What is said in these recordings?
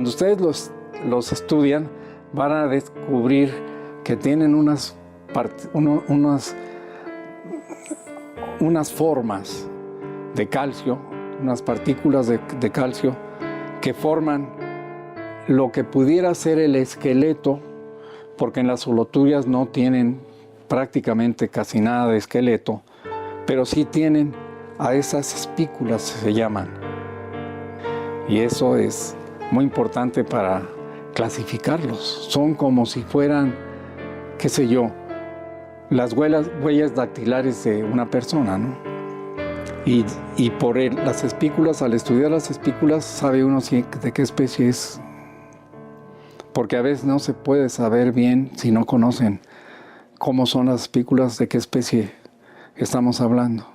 cuando ustedes los estudian, van a descubrir que tienen unas formas de calcio, unas partículas de calcio que forman lo que pudiera ser el esqueleto, porque en las holoturias no tienen prácticamente casi nada de esqueleto, pero sí tienen a esas espículas, se llaman. Y eso es muy importante para clasificarlos. Son como si fueran, qué sé yo, las huellas dactilares de una persona, ¿no? Y por las espículas, al estudiar las espículas, sabe uno de qué especie es. Porque a veces no se puede saber bien si no conocen cómo son las espículas, de qué especie estamos hablando.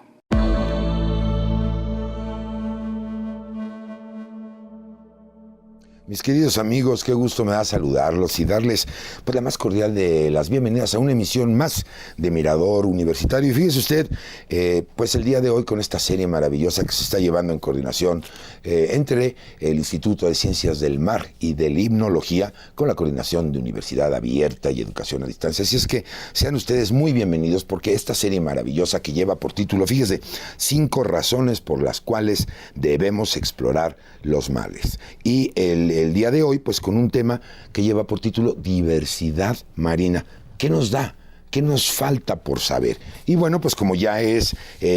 Mis queridos amigos, qué gusto me da saludarlos y darles pues la más cordial de las bienvenidas a una emisión más de Mirador Universitario. Y fíjese usted, pues el día de hoy con esta serie maravillosa que se está llevando en coordinación entre el Instituto de Ciencias del Mar y de Limnología con la coordinación de Universidad Abierta y Educación a Distancia. Así es que sean ustedes muy bienvenidos porque esta serie maravillosa que lleva por título, fíjese, 5 razones por las cuales debemos explorar los mares. Y el día de hoy, pues con un tema que lleva por título Diversidad Marina. ¿Qué nos da? ¿Qué nos falta por saber? Y bueno, pues como ya es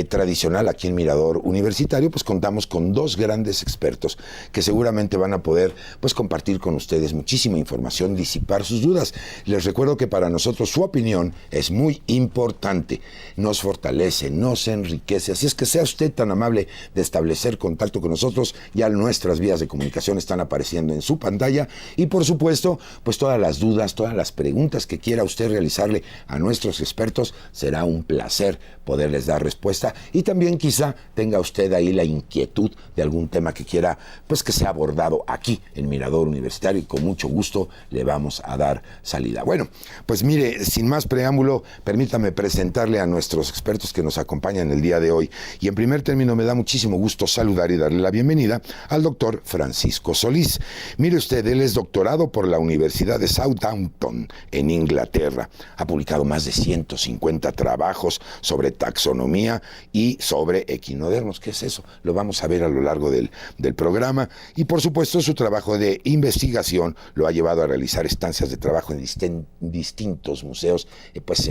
tradicional aquí en Mirador Universitario, pues contamos con 2 grandes expertos que seguramente van a poder pues compartir con ustedes muchísima información, disipar sus dudas. Les recuerdo que para nosotros su opinión es muy importante, nos fortalece, nos enriquece. Así es que sea usted tan amable de establecer contacto con nosotros. Ya nuestras vías de comunicación están apareciendo en su pantalla y por supuesto, pues todas las dudas, todas las preguntas que quiera usted realizarle a nuestros expertos, será un placer poderles dar respuesta y también quizá tenga usted ahí la inquietud de algún tema que quiera pues que sea abordado aquí en Mirador Universitario y con mucho gusto le vamos a dar salida. Bueno, pues mire, sin más preámbulo, permítame presentarle a nuestros expertos que nos acompañan el día de hoy y en primer término me da muchísimo gusto saludar y darle la bienvenida al doctor Francisco Solís. Mire usted, él es doctorado por la Universidad de Southampton en Inglaterra, ha publicado más de 150 trabajos sobre taxonomía y sobre equinodermos. ¿Qué es eso? Lo vamos a ver a lo largo del programa. Y por supuesto su trabajo de investigación lo ha llevado a realizar estancias de trabajo en distintos museos pues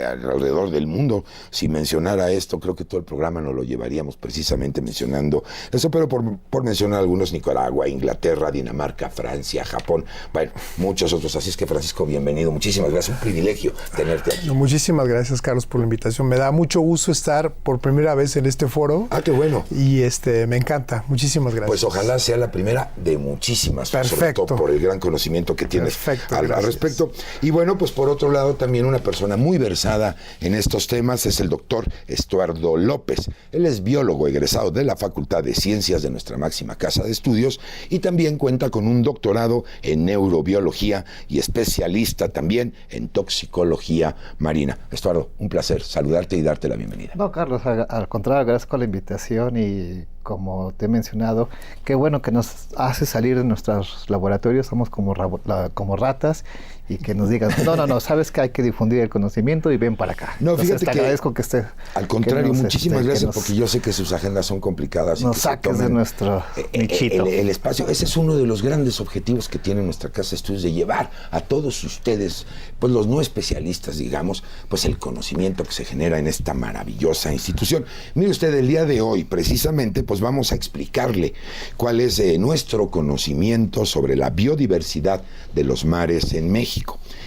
alrededor del mundo. Si mencionara esto, creo que todo el programa nos lo llevaríamos precisamente mencionando eso, pero por mencionar algunos: Nicaragua, Inglaterra, Dinamarca, Francia, Japón, bueno, muchos otros. Así es que Francisco, bienvenido. Muchísimas gracias. Un privilegio tenerte aquí. Muchísimas gracias, Carlos, por la invitación. Me da mucho gusto estar por primera vez en este foro. Ah, qué bueno. Y me encanta. Muchísimas gracias. Pues ojalá sea la primera de muchísimas. Perfecto. Sobre todo por el gran conocimiento que tienes al respecto. Y bueno, pues por otro lado, también una persona muy versada en estos temas es el doctor Estuardo López. Él es biólogo egresado de la Facultad de Ciencias de nuestra máxima casa de estudios y también cuenta con un doctorado en neurobiología y especialista también en toxicología marina. Estuardo, un placer saludarte y darte la bienvenida. No, Carlos, al contrario, gracias por la invitación y como te he mencionado, qué bueno que nos hace salir de nuestros laboratorios, somos como ratas, y que nos digan, no, sabes que hay que difundir el conocimiento y ven para acá. No, entonces, fíjate te agradezco que esté. Al contrario, muchísimas gracias, porque yo sé que sus agendas son complicadas. Nos saques de nuestro nichito. El espacio, ese es uno de los grandes objetivos que tiene nuestra casa de estudios, de llevar a todos ustedes, pues los no especialistas, digamos, pues el conocimiento que se genera en esta maravillosa institución. Mire usted, el día de hoy, precisamente, pues vamos a explicarle cuál es nuestro conocimiento sobre la biodiversidad de los mares en México.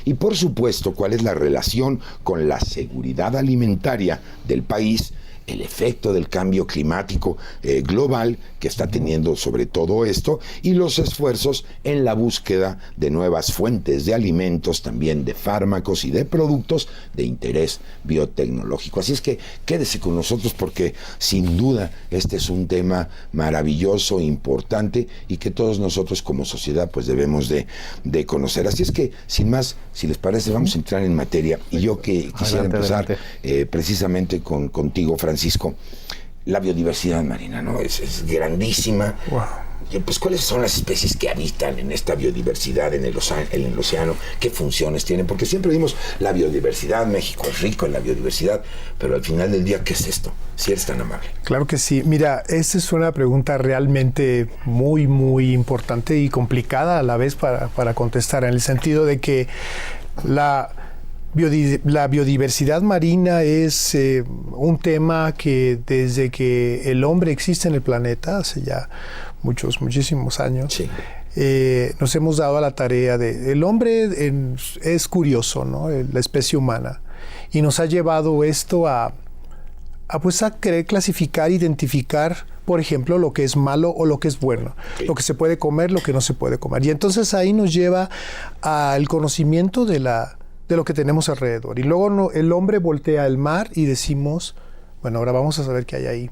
Y por supuesto, cuál es la relación con la seguridad alimentaria del país, el efecto del cambio climático global que está teniendo sobre todo esto y los esfuerzos en la búsqueda de nuevas fuentes de alimentos, también de fármacos y de productos de interés biotecnológico. Así es que quédese con nosotros porque sin duda este es un tema maravilloso, importante y que todos nosotros como sociedad pues debemos de conocer. Así es que sin más, si les parece, vamos a entrar en materia y yo que quisiera empezar precisamente contigo, Francisco. La biodiversidad marina, ¿no? Es grandísima. Wow. pues, ¿cuáles son las especies que habitan en esta biodiversidad en el océano? ¿Qué funciones tienen? Porque siempre vimos la biodiversidad, México es rico en la biodiversidad, pero al final del día, ¿qué es esto? Si eres tan amable. Claro que sí. Mira, esta es una pregunta realmente muy, muy importante y complicada a la vez para contestar, en el sentido de que la biodiversidad marina es un tema que desde que el hombre existe en el planeta, hace ya muchísimos años, sí, nos hemos dado a la tarea de... El hombre es curioso, ¿no? La especie humana. Y nos ha llevado esto a querer clasificar, identificar, por ejemplo, lo que es malo o lo que es bueno, lo que se puede comer, lo que no se puede comer. Y entonces ahí nos lleva al conocimiento de lo que tenemos alrededor. Y luego el hombre voltea al mar y decimos, bueno, ahora vamos a saber qué hay ahí.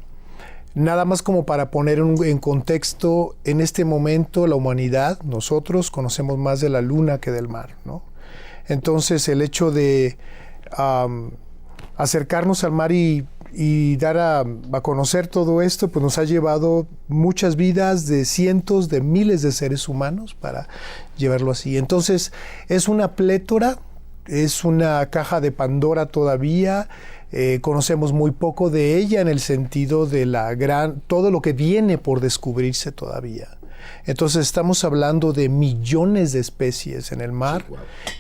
Nada más como para poner en contexto, en este momento la humanidad, nosotros conocemos más de la luna que del mar, ¿no? Entonces el hecho de acercarnos al mar y dar a conocer todo esto, pues nos ha llevado muchas vidas de cientos de miles de seres humanos para llevarlo así. Entonces es una plétora, es una caja de Pandora todavía. Conocemos muy poco de ella en el sentido de todo lo que viene por descubrirse todavía. Entonces estamos hablando de millones de especies en el mar,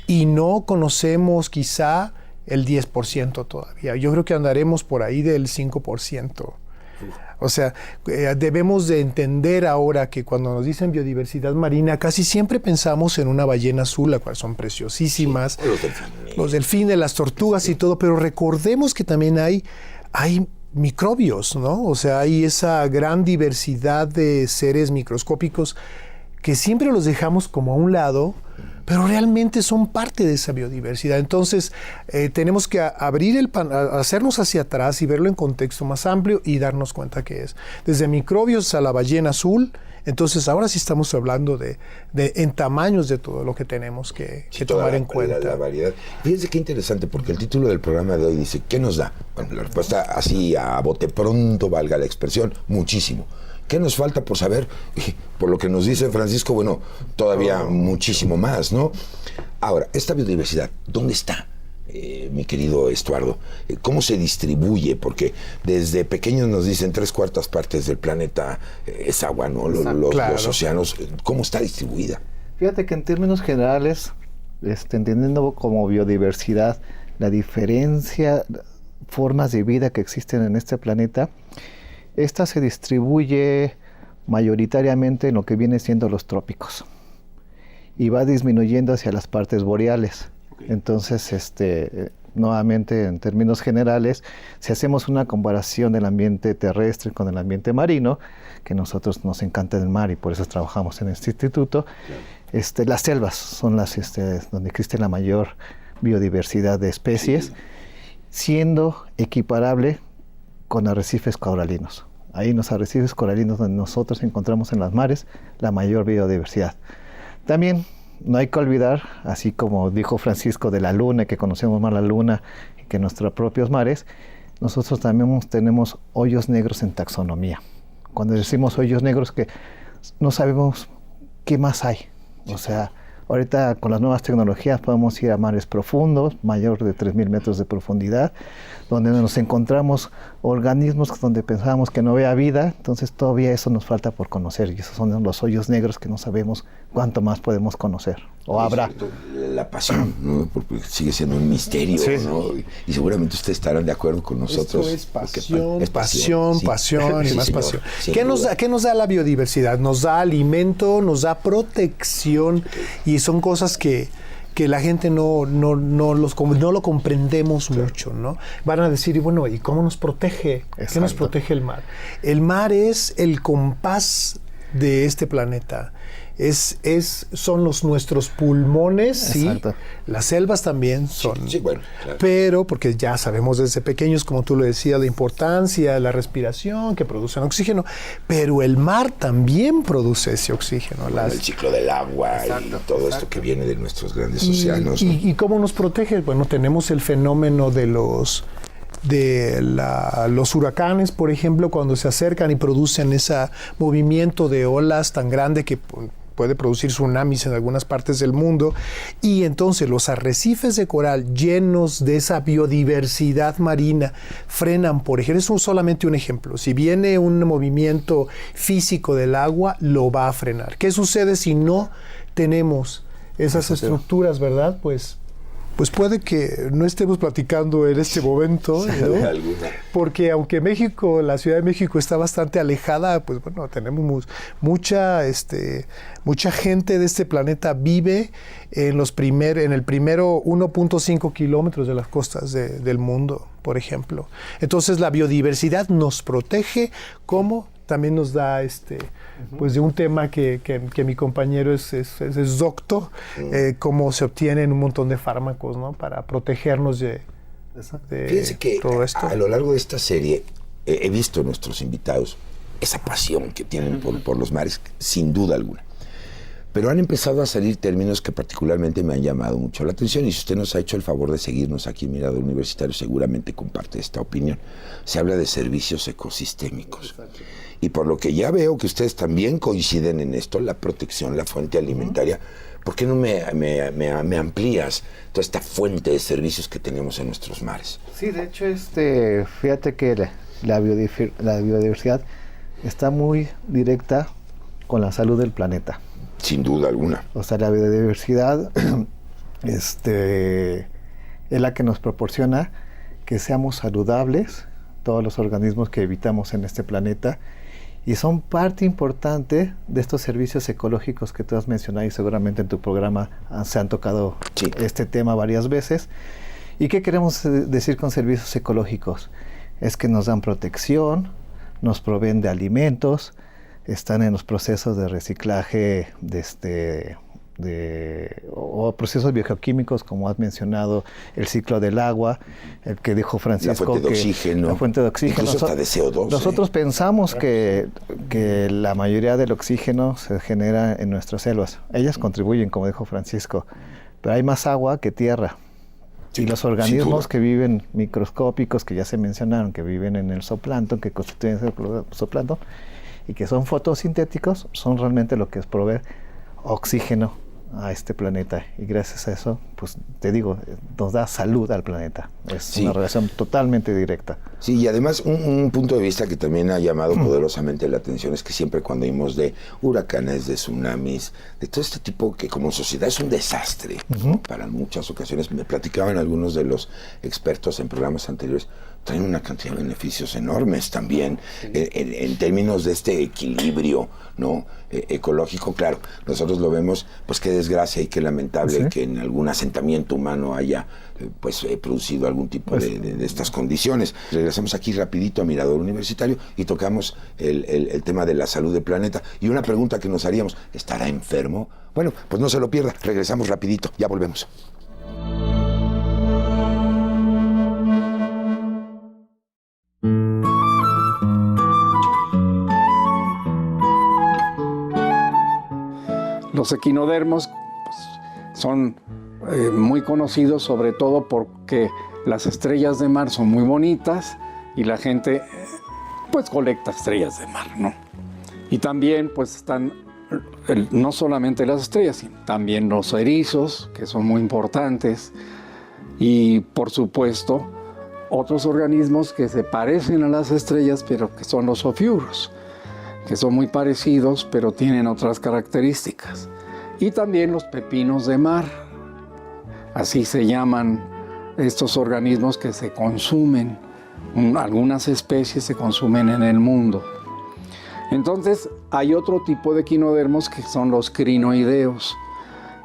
y no conocemos quizá el 10% todavía. Yo creo que andaremos por ahí del 5%. O sea, debemos de entender ahora que cuando nos dicen biodiversidad marina, casi siempre pensamos en una ballena azul, las cuales son preciosísimas, sí, los delfines, las tortugas y todo, pero recordemos que también hay microbios, ¿no? O sea, hay esa gran diversidad de seres microscópicos que siempre los dejamos como a un lado, pero realmente son parte de esa biodiversidad. Entonces, tenemos que hacernos hacia atrás y verlo en contexto más amplio y darnos cuenta que es. Desde microbios a la ballena azul, entonces ahora sí estamos hablando en tamaños de todo lo que tenemos que tomar en cuenta. La variedad. Fíjense qué interesante, porque el título del programa de hoy dice, ¿qué nos da? Bueno, la respuesta así a bote pronto, valga la expresión, muchísimo. ¿Qué nos falta por saber? Por lo que nos dice Francisco, bueno, todavía muchísimo más, ¿no? Ahora, esta biodiversidad, ¿dónde está, mi querido Estuardo? ¿Cómo se distribuye? Porque desde pequeños nos dicen 3/4 partes del planeta es agua, ¿no? Los océanos, ¿cómo está distribuida? Fíjate que en términos generales, entendiendo como biodiversidad la diferencia, formas de vida que existen en este planeta, esta se distribuye mayoritariamente en lo que viene siendo los trópicos y va disminuyendo hacia las partes boreales. Entonces, nuevamente, en términos generales, si hacemos una comparación del ambiente terrestre con el ambiente marino, que a nosotros nos encanta el mar y por eso trabajamos en este instituto, las selvas son las donde existe la mayor biodiversidad de especies, siendo equiparable con arrecifes coralinos. Ahí en los arrecifes coralinos donde nosotros encontramos en los mares la mayor biodiversidad. También no hay que olvidar, así como dijo Francisco de la luna, que conocemos más la luna que nuestros propios mares, nosotros también tenemos hoyos negros en taxonomía. Cuando decimos hoyos negros, que no sabemos qué más hay. O sea, ahorita con las nuevas tecnologías podemos ir a mares profundos, mayor de 3.000 metros de profundidad, donde nos encontramos organismos donde pensábamos que no había vida, entonces todavía eso nos falta por conocer, y esos son los hoyos negros que no sabemos cuánto más podemos conocer, o habrá. La pasión, ¿no? Porque sigue siendo un misterio, sí, ¿no? Y seguramente ustedes estarán de acuerdo con nosotros. Esto es pasión, sí. pasión y Sí, más señor. pasión. Sí, ¿Qué nos da la biodiversidad? Nos da alimento, nos da protección, y son cosas que la gente no lo comprendemos mucho, ¿no? Van a decir, bueno, ¿y cómo nos protege? Exacto. ¿Qué nos protege el mar? El mar es el compás de este planeta. Son nuestros pulmones, sí. Exacto. Las selvas también son. Sí, bueno, claro. Pero, porque ya sabemos desde pequeños, como tú lo decías, la importancia de la respiración, que producen oxígeno, pero el mar también produce ese oxígeno. El ciclo del agua, exacto, y todo esto que viene de nuestros grandes océanos, ¿no? ¿Y cómo nos protege? Bueno, tenemos el fenómeno de los los huracanes, por ejemplo, cuando se acercan y producen ese movimiento de olas tan grande que puede producir tsunamis en algunas partes del mundo, y entonces los arrecifes de coral llenos de esa biodiversidad marina frenan, por ejemplo, es solamente un ejemplo, si viene un movimiento físico del agua, lo va a frenar. ¿Qué sucede si no tenemos esas estructuras, verdad? Pues puede que no estemos platicando en este momento, ¿no? Porque aunque México, la Ciudad de México está bastante alejada, pues bueno, tenemos mucha gente de este planeta vive en el primero 1.5 kilómetros de las costas del mundo, por ejemplo. Entonces la biodiversidad nos protege, como también nos da pues de un tema que mi compañero es doctor, cómo se obtienen un montón de fármacos, ¿no? Para protegernos de Fíjense que todo esto. A lo largo de esta serie he visto a nuestros invitados esa pasión que tienen por los mares, sin duda alguna. Pero han empezado a salir términos que particularmente me han llamado mucho la atención, y si usted nos ha hecho el favor de seguirnos aquí en Mirador Universitario, seguramente comparte esta opinión. Se habla de servicios ecosistémicos. Exacto. Y por lo que ya veo que ustedes también coinciden en esto, la protección, la fuente alimentaria, ¿por qué no me amplías toda esta fuente de servicios que tenemos en nuestros mares? Sí, de hecho, fíjate que la biodiversidad está muy directa con la salud del planeta. Sin duda alguna. O sea, la biodiversidad es la que nos proporciona que seamos saludables, todos los organismos que habitamos en este planeta, y son parte importante de estos servicios ecológicos que tú has mencionado, y seguramente en tu programa se han tocado este tema varias veces. ¿Y qué queremos decir con servicios ecológicos? Es que nos dan protección, nos proveen de alimentos, están en los procesos de reciclaje o procesos biogeoquímicos, como has mencionado, el ciclo del agua, el que dijo Francisco. La fuente de oxígeno. La fuente de oxígeno. Incluso hasta de CO2. Nosotros pensamos que la mayoría del oxígeno se genera en nuestras selvas. Ellas contribuyen, como dijo Francisco, pero hay más agua que tierra. Sí, y los organismos que viven microscópicos, que ya se mencionaron, que viven en el zooplancton, que constituyen el zooplancton, y que son fotosintéticos, son realmente lo que es proveer oxígeno a este planeta, y gracias a eso, pues te digo, nos da salud al planeta. Es una relación totalmente directa. Sí, y además un punto de vista que también ha llamado poderosamente la atención es que siempre cuando oímos de huracanes, de tsunamis, de todo este tipo que como sociedad es un desastre, ¿no? Para muchas ocasiones, me platicaban algunos de los expertos en programas anteriores, traen una cantidad de beneficios enormes también en términos de este equilibrio, ¿no? Ecológico. Claro, nosotros lo vemos, pues qué desgracia y qué lamentable que en algún asentamiento humano haya producido algún tipo de estas condiciones. Regresamos aquí rapidito a Mirador Universitario y tocamos el tema de la salud del planeta. Y una pregunta que nos haríamos, ¿estará enfermo? Bueno, pues no se lo pierda, regresamos rapidito, ya volvemos. Los equinodermos pues, son muy conocidos sobre todo porque las estrellas de mar son muy bonitas y la gente pues colecta estrellas de mar, ¿no? Y también pues están no solamente las estrellas, sino también los erizos, que son muy importantes, y por supuesto otros organismos que se parecen a las estrellas pero que son los ofiuros, que son muy parecidos pero tienen otras características. Y también los pepinos de mar, así se llaman estos organismos que se consumen, algunas especies se consumen en el mundo. Entonces hay otro tipo de equinodermos que son los crinoideos,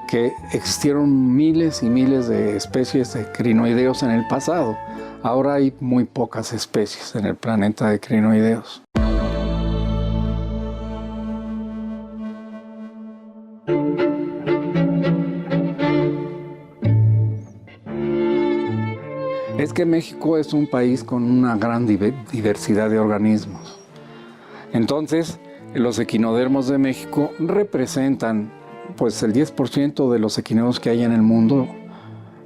que existieron miles y miles de especies de crinoideos en el pasado. Ahora hay muy pocas especies en el planeta de crinoideos. Es que México es un país con una gran diversidad de organismos. Entonces, los equinodermos de México representan, pues el 10% de los equinodermos que hay en el mundo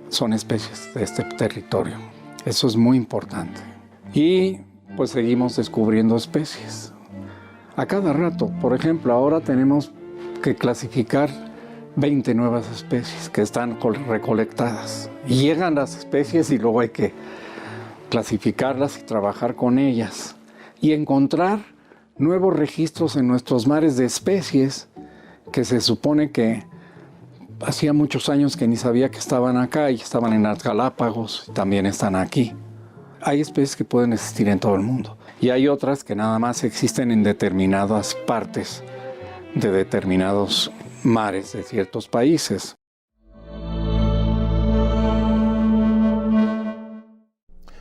son especies de este territorio. Eso es muy importante. Y pues seguimos descubriendo especies. A cada rato, por ejemplo, ahora tenemos que clasificar 20 nuevas especies que están recolectadas. Y llegan las especies y luego hay que clasificarlas y trabajar con ellas. Y encontrar nuevos registros en nuestros mares de especies que se supone que hacía muchos años que ni sabía que estaban acá y estaban en las Galápagos y también están aquí. Hay especies que pueden existir en todo el mundo y hay otras que nada más existen en determinadas partes de determinados mares de ciertos países.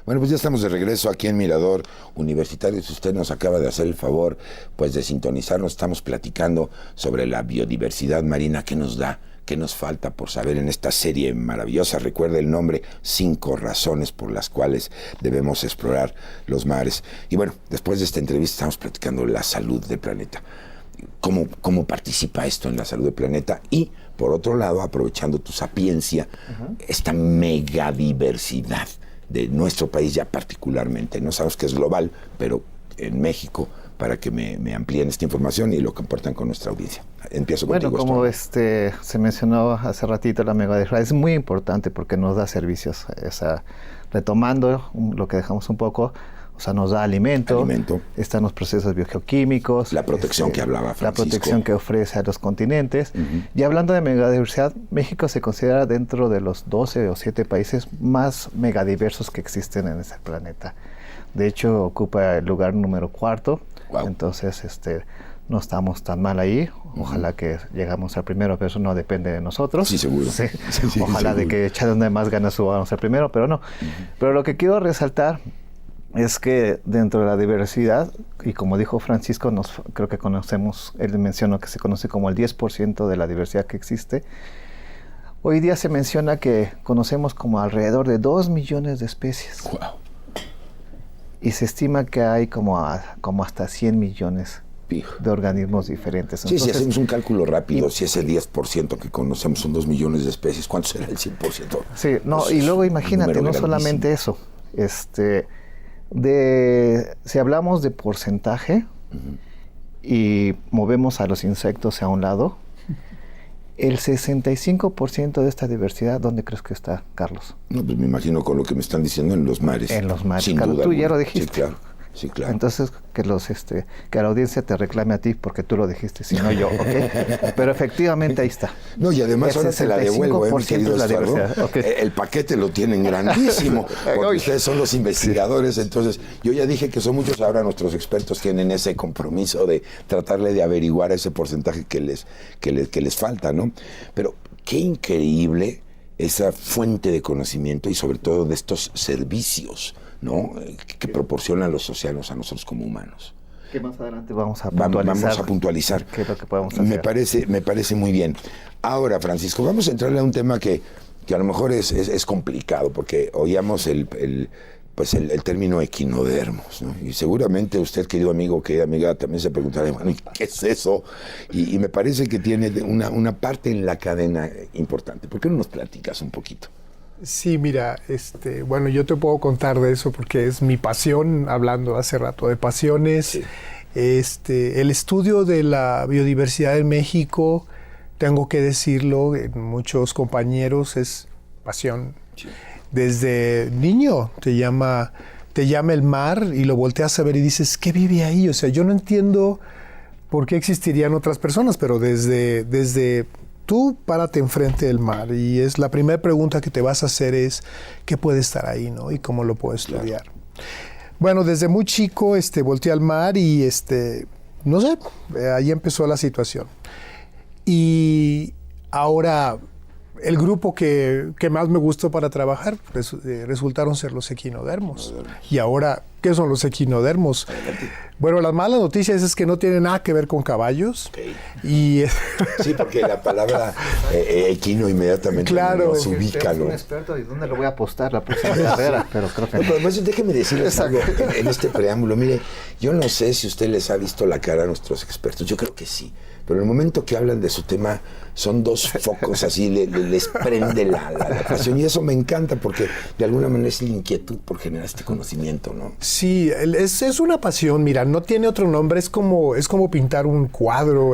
Bueno, pues ya estamos de regreso aquí en Mirador Universitario. Si usted nos acaba de hacer el favor, pues de sintonizarnos, estamos platicando sobre la biodiversidad marina que nos da, que nos falta por saber en esta serie maravillosa. Recuerde el nombre, 5 razones por las cuales debemos explorar los mares. Y bueno, después de esta entrevista estamos platicando la salud del planeta. ¿Cómo participa esto en la salud del planeta? Y, por otro lado, aprovechando tu sapiencia, esta megadiversidad de nuestro país ya particularmente. No sabemos que es global, pero en México, para que me amplíen esta información y lo compartan con nuestra audiencia. Empiezo contigo. Bueno, como se mencionó hace ratito, la megadiversidad es muy importante porque nos da servicios. O sea, retomando lo que dejamos un poco, o sea, nos da alimento, están los procesos biogeoquímicos, la protección que hablaba Francisco, la protección que ofrece a los continentes. Y hablando de megadiversidad, México se considera dentro de los 12 o 7 países más megadiversos que existen en este planeta. De hecho, ocupa el lugar número 4. Wow. Entonces, no estamos tan mal ahí. Ojalá que llegamos al primero, pero eso no depende de nosotros. Sí, seguro. Sí. Ojalá seguro. De que echando más ganas subamos al primero, pero no. Pero lo que quiero resaltar es que dentro de la diversidad, y como dijo Francisco, creo que conocemos, él mencionó que se conoce como el 10% de la diversidad que existe. Hoy día se menciona que conocemos como alrededor de 2 millones de especies. Wow. Y se estima que hay como hasta 100 millones de organismos diferentes. Sí, entonces, si hacemos un cálculo rápido, si ese 10% que conocemos son 2 millones de especies, ¿cuánto será el 100%? Sí, no, pues y luego imagínate, no solamente eso, si hablamos de porcentaje y movemos a los insectos a un lado, el 65% de esta diversidad, ¿dónde crees que está, Carlos? No, pues me imagino con lo que me están diciendo en los mares. En los mares, sin Carlos, duda tú alguna. ya lo dijiste. Sí, claro. Sí, claro. Entonces, que la audiencia te reclame a ti porque tú lo dijiste, si no yo, ¿ok? Pero efectivamente ahí está. No, y además ahora te la devuelvo, mi querido Estuardo. Okay. El paquete lo tienen grandísimo, porque ustedes son los investigadores, entonces yo ya dije que son muchos, ahora nuestros expertos tienen ese compromiso de tratarle de averiguar ese porcentaje que les falta, ¿no? Pero qué increíble esa fuente de conocimiento y sobre todo de estos servicios, ¿no? Que proporcionan los océanos a nosotros como humanos. Que más adelante vamos a puntualizar. ¿Qué es lo que podemos hacer? Me parece muy bien. Ahora, Francisco, vamos a entrarle a un tema que a lo mejor es complicado, porque oíamos el término equinodermos, ¿no? Y seguramente usted, querido amigo, querida amiga, también se preguntará, bueno, ¿qué es eso? Y me parece que tiene una parte en la cadena importante. ¿Por qué no nos platicas un poquito? Sí, mira, bueno, yo te puedo contar de eso porque es mi pasión, hablando hace rato de pasiones. Sí. El estudio de la biodiversidad en México, tengo que decirlo, en muchos compañeros es pasión. Sí. Desde niño te llama el mar y lo volteas a ver y dices, ¿qué vive ahí? O sea, yo no entiendo por qué existirían otras personas, pero desde tú párate enfrente del mar y es la primera pregunta que te vas a hacer es ¿qué puede estar ahí, no? Y cómo lo puedo estudiar. Claro. Bueno, desde muy chico volteé al mar y no sé, ahí empezó la situación. Y ahora el grupo que más me gustó para trabajar resultaron ser los equinodermos. Y ahora, ¿qué son los equinodermos? Bueno, las malas noticias es que no tiene nada que ver con caballos. Okay. Y sí, porque la palabra equino inmediatamente claro, nos ubica, ¿no? Un experto, ¿y dónde lo voy a apostar la próxima carrera? Pero creo que no, pero además, déjeme decirles algo en este preámbulo. Mire, yo no sé si usted les ha visto la cara a nuestros expertos. Yo creo que sí. Pero en el momento que hablan de su tema, son dos focos así, les prende la pasión. Y eso me encanta porque de alguna manera es la inquietud por generar este conocimiento, ¿no? Sí, es una pasión, mira, no tiene otro nombre, es como pintar un cuadro,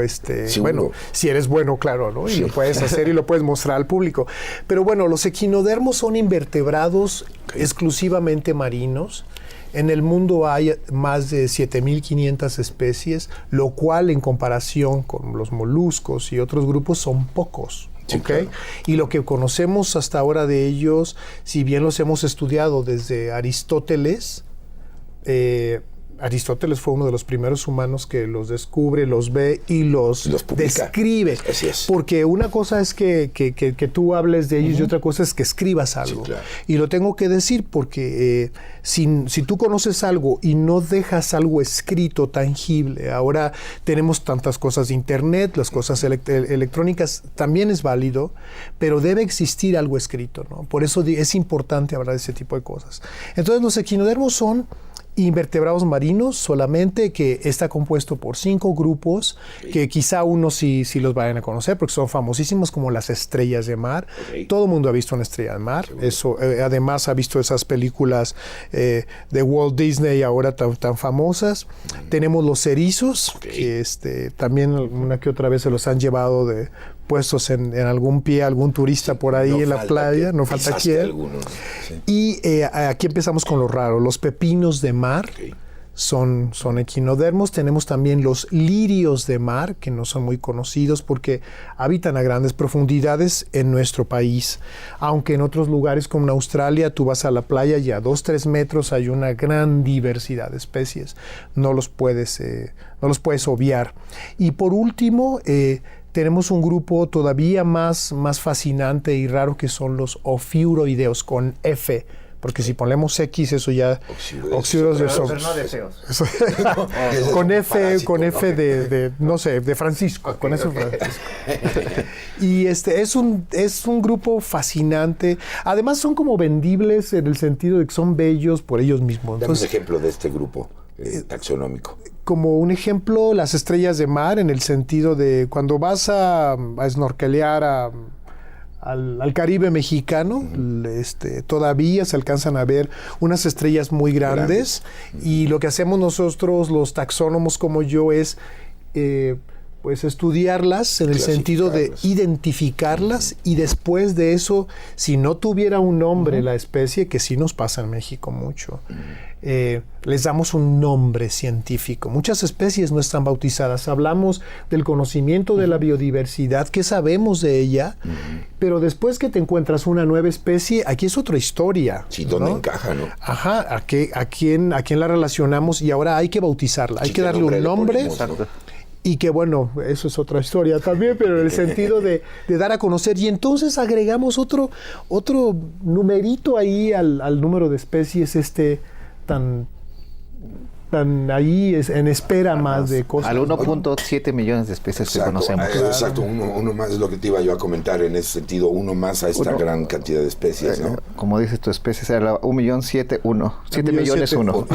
bueno, si eres bueno, claro, ¿no? Y sí, lo puedes hacer y lo puedes mostrar al público. Pero bueno, los equinodermos son invertebrados exclusivamente marinos. En el mundo hay más de 7.500 especies, lo cual en comparación con los moluscos y otros grupos son pocos. Sí, ¿okay? Claro. Y lo que conocemos hasta ahora de ellos, si bien los hemos estudiado desde Aristóteles, Aristóteles fue uno de los primeros humanos que los descubre, los ve y los describe. Así es. Porque una cosa es que tú hables de ellos y otra cosa es que escribas algo. Sí, claro. Y lo tengo que decir porque si tú conoces algo y no dejas algo escrito, tangible, ahora tenemos tantas cosas de internet, las cosas electrónicas, también es válido, pero debe existir algo escrito, ¿no? Por eso es importante hablar de ese tipo de cosas. Entonces los equinodermos son invertebrados marinos solamente, que está compuesto por 5 grupos, que quizá unos sí los vayan a conocer porque son famosísimos, como las estrellas de mar. Todo el mundo ha visto una estrella de mar. Eso, además ha visto esas películas de Walt Disney ahora tan famosas. Tenemos los erizos, que también una que otra vez se los han llevado puestos en algún pie, algún turista por ahí en la playa, no falta quién. Sí. Y aquí empezamos con lo raro, los pepinos de mar. Son equinodermos. Tenemos también los lirios de mar, que no son muy conocidos porque habitan a grandes profundidades en nuestro país. Aunque en otros lugares como en Australia, tú vas a la playa y a 2-3 metros hay una gran diversidad de especies. No los puedes obviar. Y por último, tenemos un grupo todavía más fascinante y raro, que son los ofiuroideos, con F. Porque si ponemos X, eso ya... Oxiuroideos son... Pero no de feos. Con F de no sé, de Francisco. Okay, con eso Francisco. Y es un grupo fascinante. Además son como vendibles en el sentido de que son bellos por ellos mismos. Dame un ejemplo de este grupo taxonómico. Como un ejemplo, las estrellas de mar, en el sentido de cuando vas a snorkelear al Caribe mexicano, todavía se alcanzan a ver unas estrellas muy grandes. Y lo que hacemos nosotros, los taxónomos como yo, es pues estudiarlas en el sentido de identificarlas, y después de eso, si no tuviera un nombre la especie, que sí nos pasa en México mucho, les damos un nombre científico. Muchas especies no están bautizadas. Hablamos del conocimiento de la biodiversidad, que sabemos de ella, pero después que te encuentras una nueva especie, aquí es otra historia. Sí, ¿dónde encaja, no? Ajá, ¿a quién la relacionamos? Y ahora hay que bautizarla, hay que darle un nombre. Y que bueno, eso es otra historia también, pero en el sentido de dar a conocer. Y entonces agregamos otro numerito ahí al número de especies tan ahí en espera más de cosas. Al 1.7 millones de especies que conocemos. Exacto, uno más es lo que te iba yo a comentar en ese sentido, uno más a esta gran cantidad de especies, ¿no? Como dices tu especie, era 7 millones 1.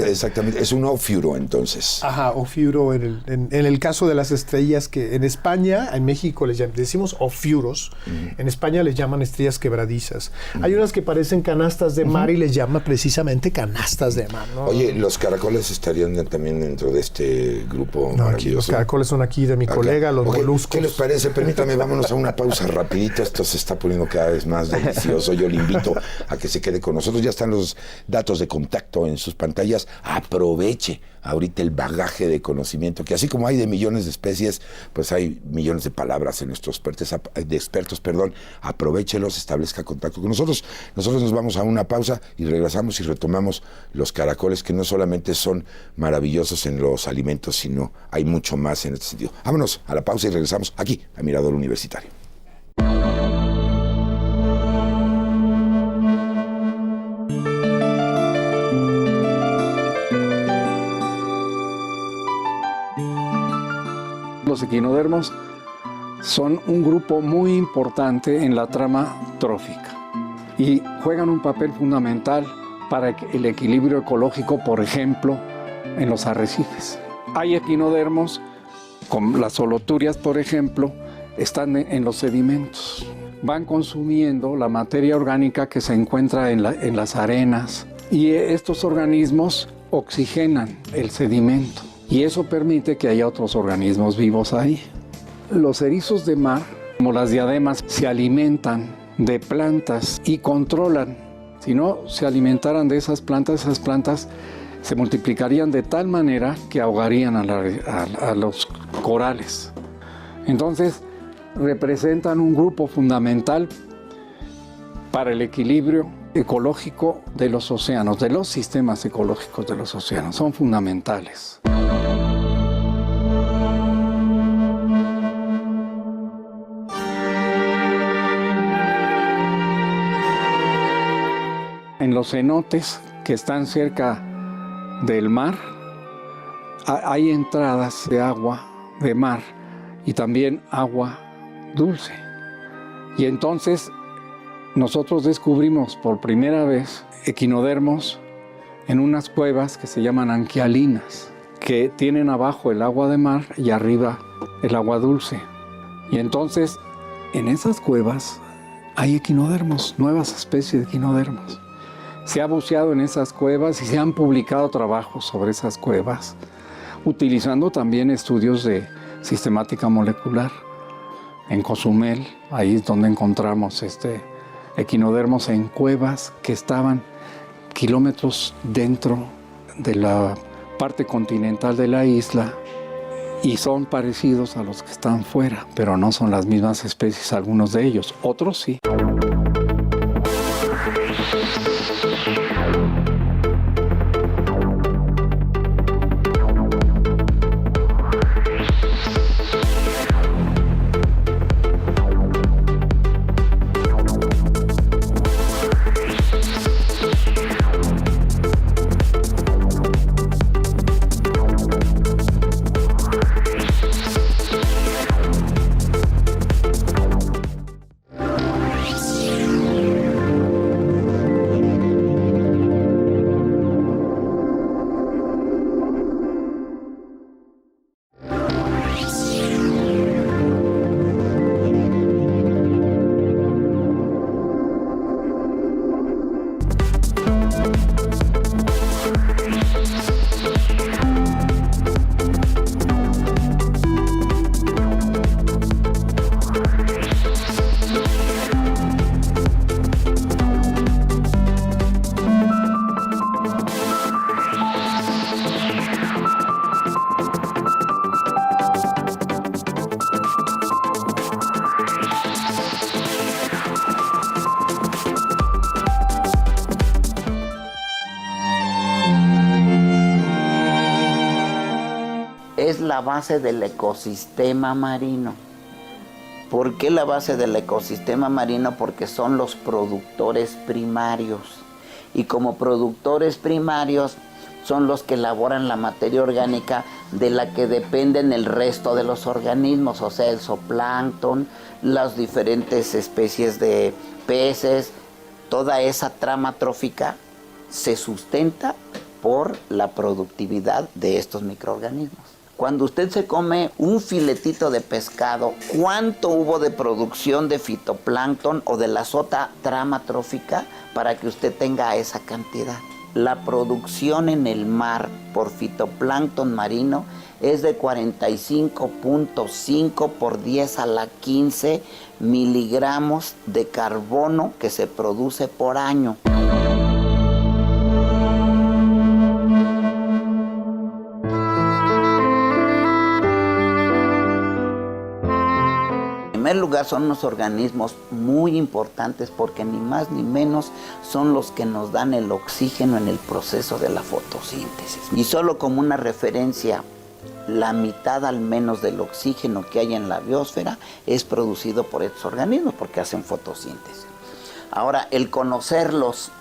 Exactamente, es un ofiuro entonces. Ajá, ofiuro en el caso de las estrellas, que en España, en México les decimos ofiuros, en España les llaman estrellas quebradizas. Hay unas que parecen canastas de mar y les llama precisamente canastas de mar, ¿no? Oye, los caracoles estarían también dentro de este grupo maravilloso. Aquí, los caracoles son aquí de mi colega, los moluscos. ¿Qué les parece? Permítame, vámonos a una pausa rapidito. Esto se está poniendo cada vez más delicioso. Yo le invito a que se quede con nosotros. Ya están los datos de contacto en sus pantallas. Aproveche ahorita el bagaje de conocimiento, que así como hay de millones de especies, pues hay millones de palabras en nuestros expertos. Aprovéchelos, establezca contacto con nosotros. Nosotros nos vamos a una pausa y regresamos y retomamos los caracoles, que no solamente son maravillosos en los alimentos, sino hay mucho más en este sentido. Vámonos a la pausa y regresamos aquí a Mirador Universitario. Los equinodermos son un grupo muy importante en la trama trófica y juegan un papel fundamental para el equilibrio ecológico, por ejemplo, en los arrecifes. Hay equinodermos, como las holoturias, por ejemplo, están en los sedimentos. Van consumiendo la materia orgánica que se encuentra en las arenas y estos organismos oxigenan el sedimento y eso permite que haya otros organismos vivos ahí. Los erizos de mar, como las diademas, se alimentan de plantas y controlan. Si no se alimentaran de esas plantas se multiplicarían de tal manera que ahogarían a los corales. Entonces, representan un grupo fundamental para el equilibrio ecológico de los océanos, de los sistemas ecológicos de los océanos. Son fundamentales. En los cenotes que están cerca del mar, hay entradas de agua de mar y también agua dulce. Y entonces nosotros descubrimos por primera vez equinodermos en unas cuevas que se llaman anquialinas, que tienen abajo el agua de mar y arriba el agua dulce. Y entonces en esas cuevas hay equinodermos, nuevas especies de equinodermos. Se ha buceado en esas cuevas y se han publicado trabajos sobre esas cuevas, utilizando también estudios de sistemática molecular. En Cozumel, ahí es donde encontramos equinodermos en cuevas que estaban kilómetros dentro de la parte continental de la isla y son parecidos a los que están fuera, pero no son las mismas especies, algunos de ellos, otros sí. Es la base del ecosistema marino. ¿Por qué la base del ecosistema marino? Porque son los productores primarios. Y como productores primarios son los que elaboran la materia orgánica de la que dependen el resto de los organismos, o sea, el zooplancton, las diferentes especies de peces, toda esa trama trófica se sustenta por la productividad de estos microorganismos. Cuando usted se come un filetito de pescado, ¿cuánto hubo de producción de fitoplancton o de la sota trama trófica para que usted tenga esa cantidad? La producción en el mar por fitoplancton marino es de 45.5 por 10 a la 15 miligramos de carbono que se produce por año. En primer lugar, son unos organismos muy importantes porque ni más ni menos son los que nos dan el oxígeno en el proceso de la fotosíntesis. Y solo como una referencia, la mitad al menos del oxígeno que hay en la biosfera es producido por estos organismos porque hacen fotosíntesis. Ahora, el conocerlos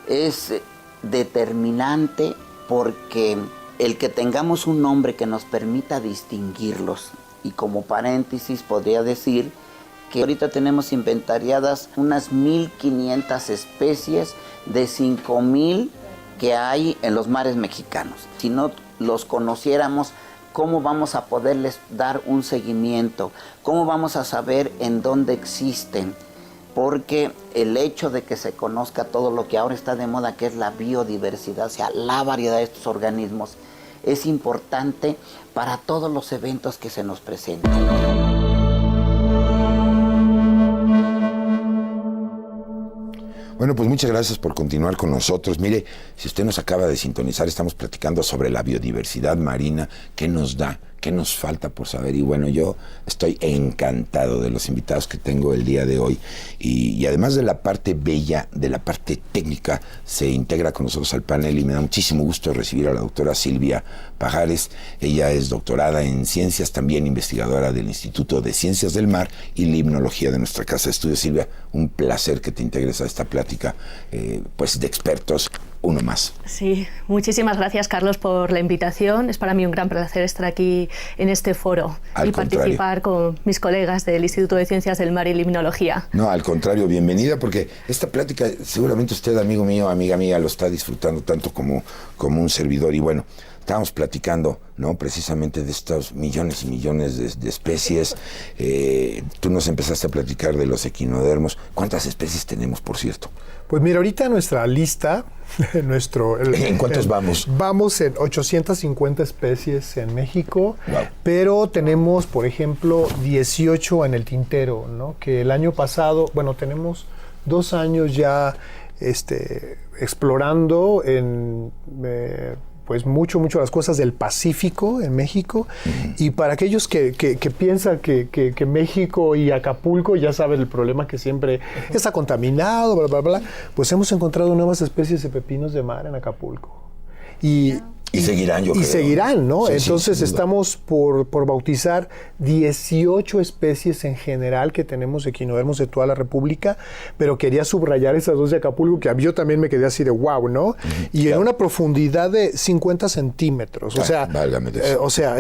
es determinante porque el que tengamos un nombre que nos permita distinguirlos. Y como paréntesis podría decir que ahorita tenemos inventariadas unas 1,500 especies de 5,000 que hay en los mares mexicanos. Si no los conociéramos, ¿cómo vamos a poderles dar un seguimiento? ¿Cómo vamos a saber en dónde existen? Porque el hecho de que se conozca todo lo que ahora está de moda, que es la biodiversidad, o sea, la variedad de estos organismos, es importante para todos los eventos que se nos presentan. Bueno, pues muchas gracias por continuar con nosotros. Mire, si usted nos acaba de sintonizar, estamos platicando sobre la biodiversidad marina, qué nos da, qué nos falta por saber. Y bueno, yo estoy encantado de los invitados que tengo el día de hoy. Y además de la parte bella, de la parte técnica, se integra con nosotros al panel y me da muchísimo gusto recibir a la doctora Silvia Pajares. Ella es doctorada en ciencias, también investigadora del Instituto de Ciencias del Mar y Limnología de nuestra Casa de Estudios. Silvia, un placer que te integres a esta plática pues de expertos. Uno más. Sí, muchísimas gracias, Carlos, por la invitación. Es para mí un gran placer estar aquí en este foro y participar con mis colegas del Instituto de Ciencias del Mar y Limnología. No, al contrario, bienvenida, porque esta plática seguramente usted, amigo mío, amiga mía, lo está disfrutando tanto como un servidor. Y bueno, estábamos platicando, ¿no?, precisamente de estos millones y millones de especies. Tú nos empezaste a platicar de los equinodermos. ¿Cuántas especies tenemos, por cierto? Pues mira, ahorita nuestra lista, ¿en cuántos vamos? Vamos en 850 especies en México, wow, pero tenemos, por ejemplo, 18 en el tintero, ¿no? Que el año pasado, bueno, tenemos 2 años ya explorando en... pues mucho las cosas del Pacífico en México. Y para aquellos que piensan que México y Acapulco, ya saben el problema que siempre está contaminado, bla, bla, bla, pues hemos encontrado nuevas especies de pepinos de mar en Acapulco. Y seguirán, yo creo. Y seguirán, ¿no? Sí, Entonces sí, estamos por bautizar 18 especies en general que tenemos equinodermos de toda la República, pero quería subrayar esas 2 de Acapulco, que yo también me quedé así de wow, ¿no? Y claro, en una profundidad de 50 centímetros. O sea,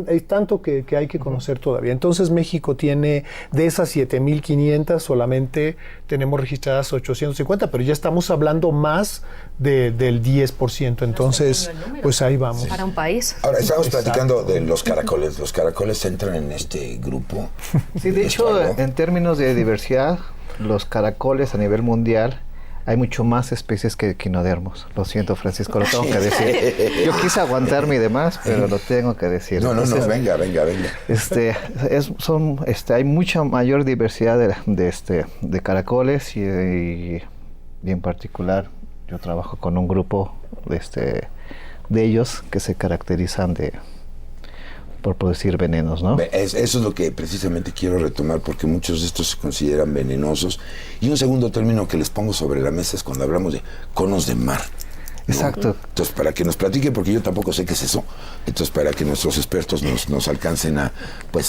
hay tanto que hay que conocer todavía. Entonces México tiene, de esas 7,500, solamente tenemos registradas 850, pero ya estamos hablando más del 10%. Entonces, pues ahí vamos. Para un país. Ahora, estamos platicando de los caracoles. ¿Los caracoles entran en este grupo? Sí, de hecho, en términos de diversidad, los caracoles a nivel mundial, hay mucho más especies que equinodermos. Lo siento, Francisco, lo tengo que decir. Yo quise aguantarme y demás, pero lo tengo que decir. No, venga. Hay mucha mayor diversidad de caracoles y en particular yo trabajo con un grupo de ellos que se caracterizan por producir venenos, ¿no? Eso es lo que precisamente quiero retomar, porque muchos de estos se consideran venenosos. Y un segundo término que les pongo sobre la mesa es cuando hablamos de conos de mar, ¿no? Exacto. Entonces, para que nos platiquen, porque yo tampoco sé qué es eso, entonces para que nuestros expertos nos alcancen a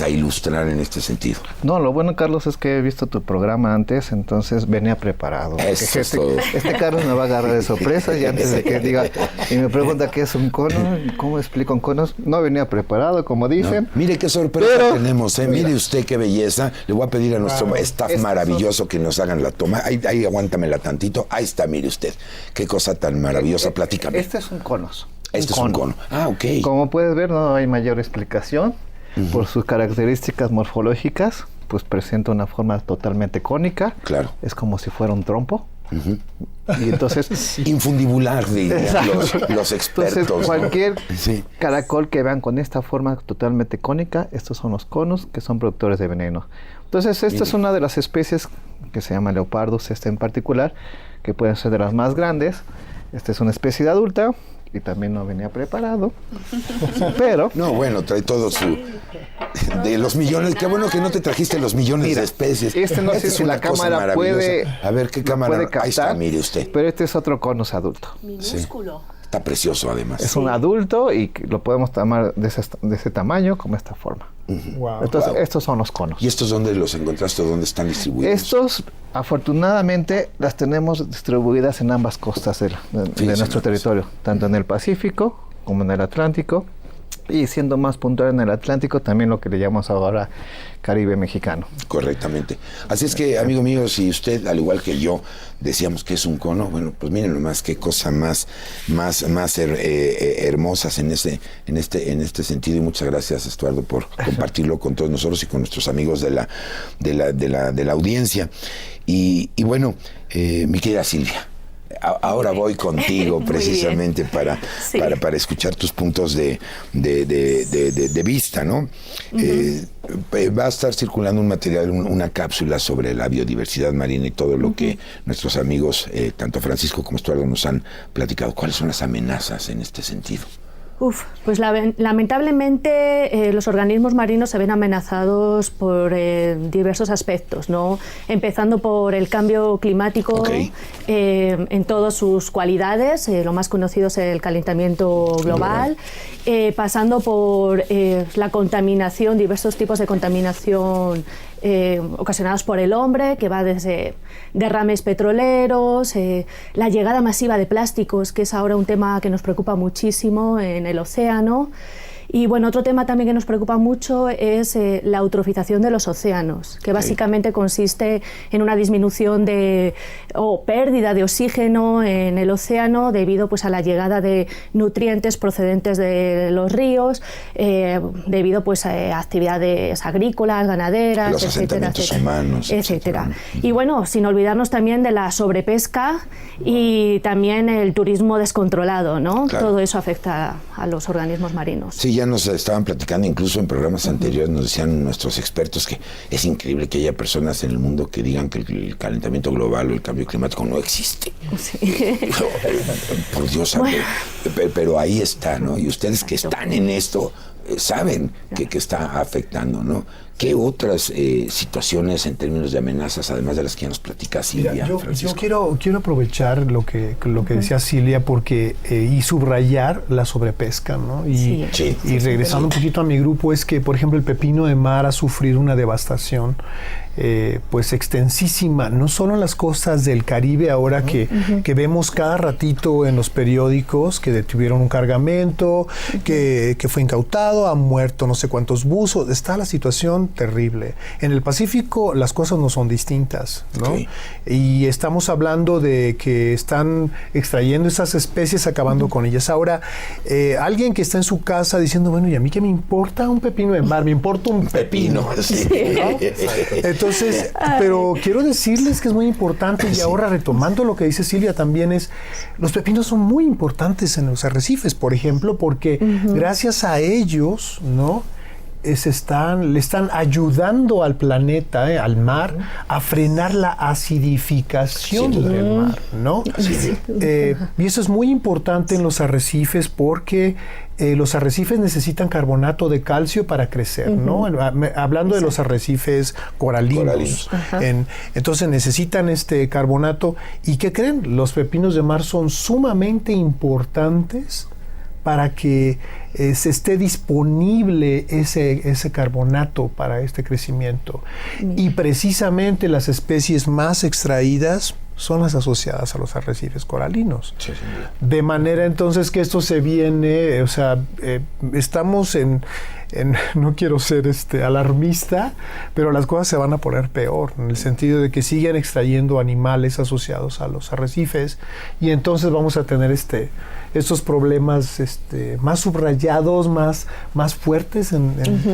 ilustrar en este sentido. No, lo bueno, Carlos, es que he visto tu programa antes, entonces venía preparado. Eso es todo. Este Carlos me va a agarrar de sorpresa y antes de que diga, y me pregunta qué es un cono, ¿cómo explico un cono? No venía preparado, como dicen. No. Mire qué sorpresa tenemos, mire usted qué belleza. Le voy a pedir a nuestro staff maravilloso que nos hagan la toma. Ahí aguántamela tantito. Ahí está, mire usted. Qué cosa tan maravillosa. Platícame. Este es un cono. Este es un cono. Ah, ok. Como puedes ver, no hay mayor explicación. Por sus características morfológicas, pues presenta una forma totalmente cónica. Claro. Es como si fuera un trompo. Y entonces... infundibular, dirían los expertos. Entonces, cualquier sí, caracol que vean con esta forma totalmente cónica, estos son los conos que son productores de veneno. Entonces, esta es una de las especies que se llama Leopardus, en particular, que pueden ser de las más grandes. Esta es una especie de adulta y también no venía preparado, pero... No, bueno, trae todo su... De los millones, qué bueno que no te trajiste los millones de especies. No sé si la cámara puede... A ver, ¿qué cámara? Puede captar, ahí está, mire usted. Pero este es otro conos adulto. Minúsculo. Sí. Está precioso, además. Es un adulto y lo podemos tomar de ese tamaño, como esta forma. Wow. Entonces, estos son los conos. ¿Y estos dónde los encontraste? ¿Dónde están distribuidos? Estos, afortunadamente, las tenemos distribuidas en ambas costas de nuestro territorio, tanto en el Pacífico como en el Atlántico, y siendo más puntual en el Atlántico, también lo que le llamamos ahora Caribe mexicano. Correctamente. Así es que, amigo mío, si usted, al igual que yo, decíamos que es un cono, bueno, pues miren nomás qué cosa más hermosas en este sentido, y muchas gracias, Estuardo, por compartirlo con todos nosotros y con nuestros amigos de la audiencia. Y bueno, mi querida Silvia, ahora voy contigo precisamente para escuchar tus puntos de vista, ¿no? Va a estar circulando un material, una cápsula sobre la biodiversidad marina y todo lo que nuestros amigos, tanto Francisco como Estuardo, nos han platicado. ¿Cuáles son las amenazas en este sentido? Pues lamentablemente los organismos marinos se ven amenazados por diversos aspectos, ¿no? Empezando por el cambio climático en todas sus cualidades, lo más conocido es el calentamiento global, pasando por la contaminación, diversos tipos de contaminación ocasionados por el hombre, que va desde derrames petroleros, la llegada masiva de plásticos, que es ahora un tema que nos preocupa muchísimo en el océano. Y bueno, otro tema también que nos preocupa mucho es la eutrofización de los océanos, que básicamente consiste en una disminución o pérdida de oxígeno en el océano debido pues a la llegada de nutrientes procedentes de los ríos, debido pues a actividades agrícolas, ganaderas, los asentamientos humanos, etcétera. Y bueno, sin olvidarnos también de la sobrepesca y también el turismo descontrolado, ¿no? Claro. Todo eso afecta a los organismos marinos. Sí, ya nos estaban platicando, incluso en programas anteriores nos decían nuestros expertos que es increíble que haya personas en el mundo que digan que el calentamiento global o el cambio climático no existe. Sí. Por Dios, bueno. Pero ahí está, ¿no? Y ustedes que están en esto saben que está afectando, ¿no? ¿Qué otras situaciones en términos de amenazas, además de las que ya nos platica Silvia? Mira, yo quiero aprovechar lo que decía Silvia porque y subrayar la sobrepesca, ¿no? Y regresando un poquito a mi grupo, es que, por ejemplo, el pepino de mar ha sufrido una devastación pues extensísima, no solo en las costas del Caribe, ahora que vemos cada ratito en los periódicos que detuvieron un cargamento, que fue incautado, han muerto no sé cuántos buzos, está la situación terrible. En el Pacífico las cosas no son distintas, ¿no? Y estamos hablando de que están extrayendo esas especies, acabando con ellas. Ahora, alguien que está en su casa diciendo, bueno, ¿y a mí qué me importa un pepino de mar? Me importa un pepino. Sí. ¿No? Entonces, pero quiero decirles que es muy importante, y ahora retomando lo que dice Silvia también, es los pepinos son muy importantes en los arrecifes, por ejemplo, porque gracias a ellos, ¿no? Le están ayudando al planeta, al mar, a frenar la acidificación del mar, ¿no? Y eso es muy importante en los arrecifes porque los arrecifes necesitan carbonato de calcio para crecer, ¿no? Hablando de los arrecifes coralinos. Entonces necesitan este carbonato. ¿Y qué creen? Los pepinos de mar son sumamente importantes para que se esté disponible ese carbonato para este crecimiento. Y precisamente las especies más extraídas son las asociadas a los arrecifes coralinos. De manera entonces que esto se viene, o sea, estamos no quiero ser alarmista, pero las cosas se van a poner peor, en el sentido de que siguen extrayendo animales asociados a los arrecifes, y entonces vamos a tener estos problemas más subrayados, más fuertes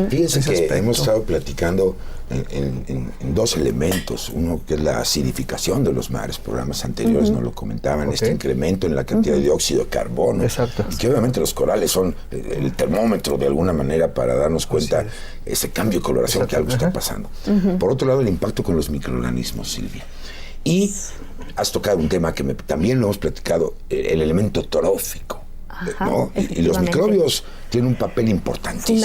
Fíjense ese que aspecto. Hemos estado platicando en dos elementos. Uno que es la acidificación de los mares, programas anteriores nos lo comentaban, este incremento en la cantidad de dióxido de carbono. Exacto. Y que obviamente los corales son el termómetro de alguna manera para darnos cuenta ese cambio de coloración que algo está pasando. Por otro lado, el impacto con los microorganismos, Silvia. Y has tocado un tema que también lo hemos platicado, el elemento trófico, ¿no? Y los microbios tiene un papel importantísimo.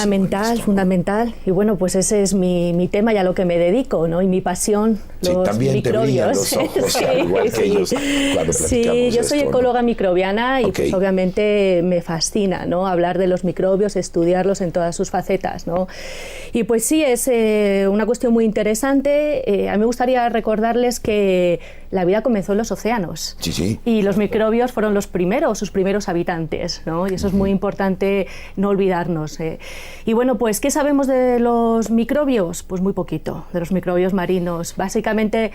Fundamental. Y bueno, pues ese es mi tema y a lo que me dedico, ¿no? Y mi pasión, los también microbios. te brillan los ojos, Sí, al igual que ellos cuando platicamos Sí, yo soy esto, ecóloga microbiana y Ok. pues obviamente me fascina, ¿no? Hablar de los microbios, estudiarlos en todas sus facetas, ¿no? Y pues sí, es una cuestión muy interesante. A mí me gustaría recordarles que la vida comenzó en los océanos. Sí. Y los microbios fueron sus primeros habitantes, ¿no? Y eso es muy importante no olvidarnos. Y bueno, pues, ¿qué sabemos de los microbios? Pues muy poquito, de los microbios marinos. Básicamente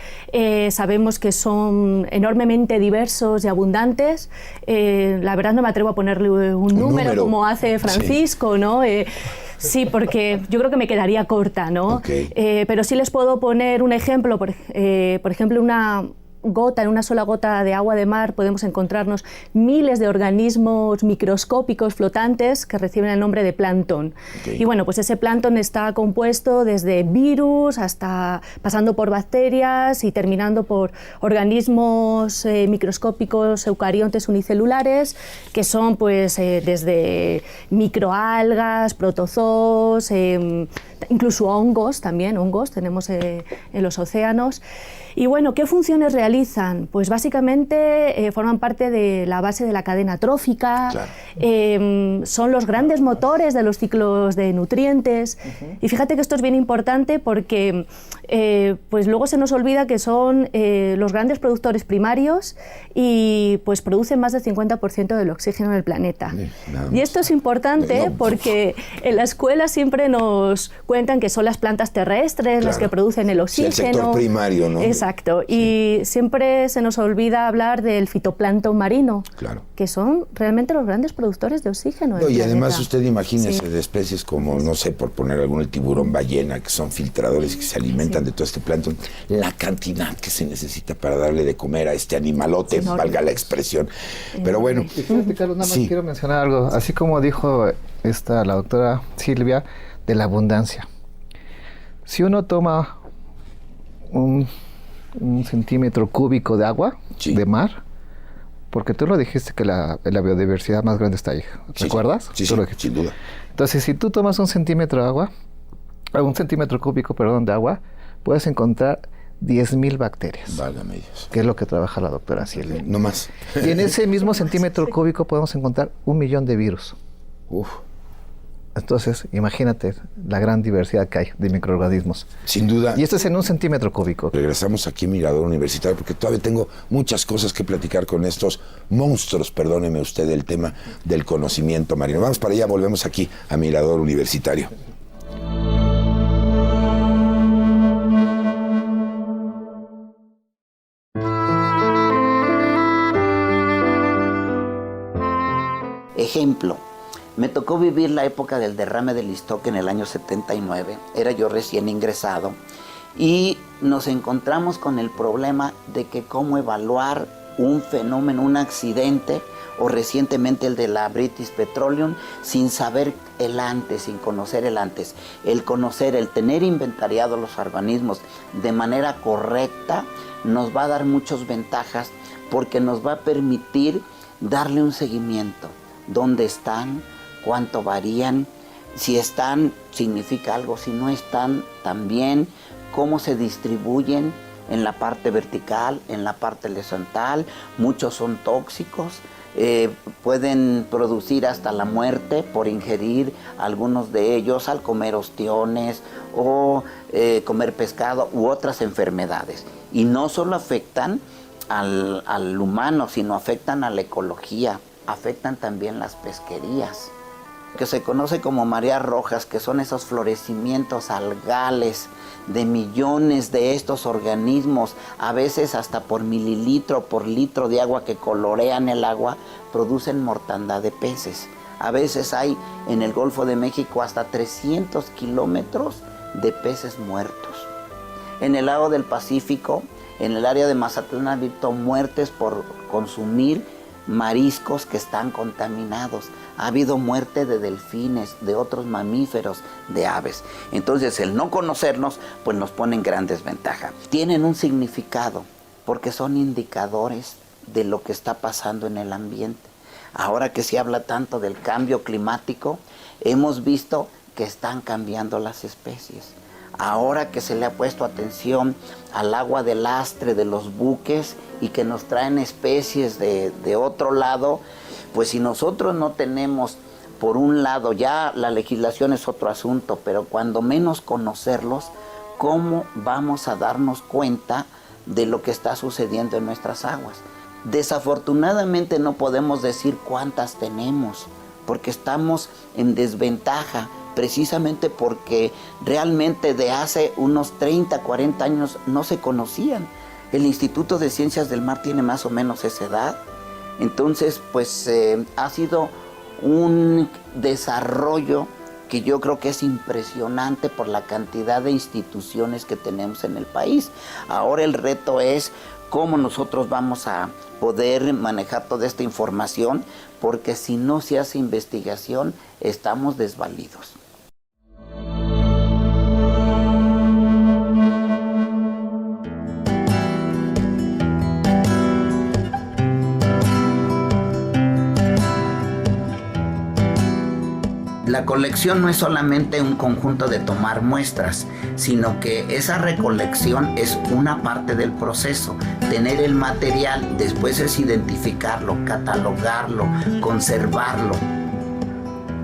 sabemos que son enormemente diversos y abundantes. La verdad no me atrevo a ponerle un número como hace Francisco, ¿no? Sí, porque yo creo que me quedaría corta, ¿no? Okay. Pero sí les puedo poner un ejemplo, por ejemplo, en una sola gota de agua de mar podemos encontrarnos miles de organismos microscópicos flotantes que reciben el nombre de plancton. Okay. Y bueno, pues ese plancton está compuesto desde virus hasta pasando por bacterias y terminando por organismos microscópicos eucariontes unicelulares, que son pues desde microalgas, protozoos, incluso hongos tenemos en los océanos. Y bueno, ¿qué funciones realizan? Pues básicamente forman parte de la base de la cadena trófica, claro. Son los grandes motores de los ciclos de nutrientes. Y fíjate que esto es bien importante porque pues luego se nos olvida que son los grandes productores primarios y pues producen más del 50% del oxígeno del planeta. Y esto es importante porque en la escuela siempre nos cuentan que son las plantas terrestres, claro, las que producen el oxígeno. Sí, el sector primario, ¿no? Exacto. Sí. Y siempre se nos olvida hablar del fitoplancton marino, claro, que son realmente los grandes productores de oxígeno. No, y además usted imagínese de especies como, no sé, por poner algún, el tiburón ballena, que son filtradores y que se alimentan de todo este plancton, la cantidad que se necesita para darle de comer a este animalote, valga la expresión. Pero bueno. Y fíjate, Carlos, nada más quiero mencionar algo, así como dijo la doctora Silvia, de la abundancia. Si uno toma un centímetro cúbico de agua, de mar, porque tú lo dijiste que la biodiversidad más grande está ahí, ¿recuerdas? Sí, sin duda. Entonces, si tú tomas un centímetro cúbico, de agua, puedes encontrar 10,000 bacterias. Válgame Dios. Que es lo que trabaja la doctora Silvia. No más. Y en ese mismo centímetro cúbico podemos encontrar 1,000,000 de virus. Uf. Entonces, imagínate la gran diversidad que hay de microorganismos. Sin duda. Y esto es en un centímetro cúbico. Regresamos aquí a Mirador Universitario porque todavía tengo muchas cosas que platicar con estos monstruos, perdóneme usted, del tema del conocimiento marino. Vamos para allá, volvemos aquí a Mirador Universitario. Ejemplo. Me tocó vivir la época del derrame del Ixtoque en el año 79, era yo recién ingresado, y nos encontramos con el problema de que cómo evaluar un fenómeno, un accidente, o recientemente el de la British Petroleum, sin saber el antes, sin conocer el antes. El conocer, el tener inventariados los organismos de manera correcta, nos va a dar muchas ventajas, porque nos va a permitir darle un seguimiento. ¿Dónde están? ¿Cuánto varían? Si están, significa algo. Si no están, también. ¿Cómo se distribuyen en la parte vertical, en la parte horizontal? Muchos son tóxicos. Pueden producir hasta la muerte por ingerir algunos de ellos al comer ostiones o comer pescado u otras enfermedades. Y no solo afectan al humano, sino afectan a la ecología, afectan también las pesquerías, que se conoce como mareas rojas, que son esos florecimientos algales de millones de estos organismos, a veces hasta por mililitro, por litro de agua que colorean el agua, producen mortandad de peces. A veces hay en el Golfo de México hasta 300 kilómetros de peces muertos. En el lago del Pacífico, en el área de Mazatlán, ha habido muertes por consumir mariscos que están contaminados. Ha habido muerte de delfines, de otros mamíferos, de aves. Entonces, el no conocernos, pues nos pone en gran desventaja. Tienen un significado, porque son indicadores de lo que está pasando en el ambiente. ahora que se habla tanto del cambio climático, hemos visto que están cambiando las especies. Ahora que se le ha puesto atención al agua de lastre de los buques y que nos traen especies de otro lado, pues si nosotros no tenemos, por un lado, ya la legislación es otro asunto, pero cuando menos conocerlos, ¿cómo vamos a darnos cuenta de lo que está sucediendo en nuestras aguas? Desafortunadamente no podemos decir cuántas tenemos, porque estamos en desventaja, precisamente porque realmente de hace unos 30, 40 años no se conocían. El Instituto de Ciencias del Mar tiene más o menos esa edad. Entonces, pues ha sido un desarrollo que yo creo que es impresionante por la cantidad de instituciones que tenemos en el país. Ahora el reto es cómo nosotros vamos a poder manejar toda esta información, porque si no se hace investigación, estamos desvalidos. La colección no es solamente un conjunto de tomar muestras, sino que esa recolección es una parte del proceso. Tener el material, después es identificarlo, catalogarlo, conservarlo.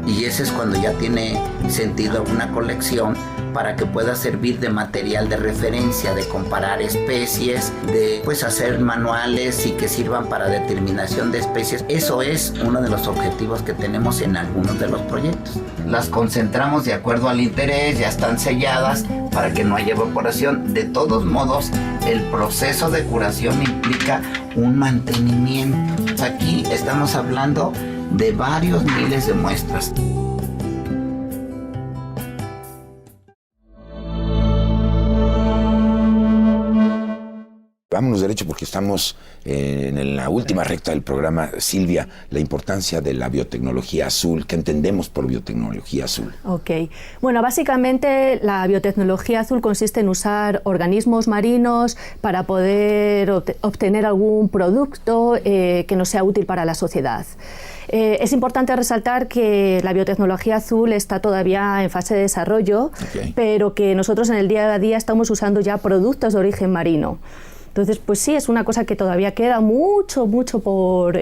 Y ese es cuando ya tiene sentido una colección, para que pueda servir de material de referencia, de comparar especies, de pues hacer manuales y que sirvan para determinación de especies. Eso es uno de los objetivos que tenemos en algunos de los proyectos. Las concentramos de acuerdo al interés, ya están selladas para que no haya evaporación. De todos modos, el proceso de curación implica un mantenimiento. Aquí estamos hablando de varios miles de muestras. Vámonos derecho porque estamos en la última recta del programa. Silvia, la importancia de la biotecnología azul. ¿Qué entendemos por biotecnología azul? Ok. Bueno, básicamente la biotecnología azul consiste en usar organismos marinos para poder obtener algún producto que nos sea útil para la sociedad. Es importante resaltar que la biotecnología azul está todavía en fase de desarrollo, pero que nosotros en el día a día estamos usando ya productos de origen marino. Entonces, pues sí, es una cosa que todavía queda mucho por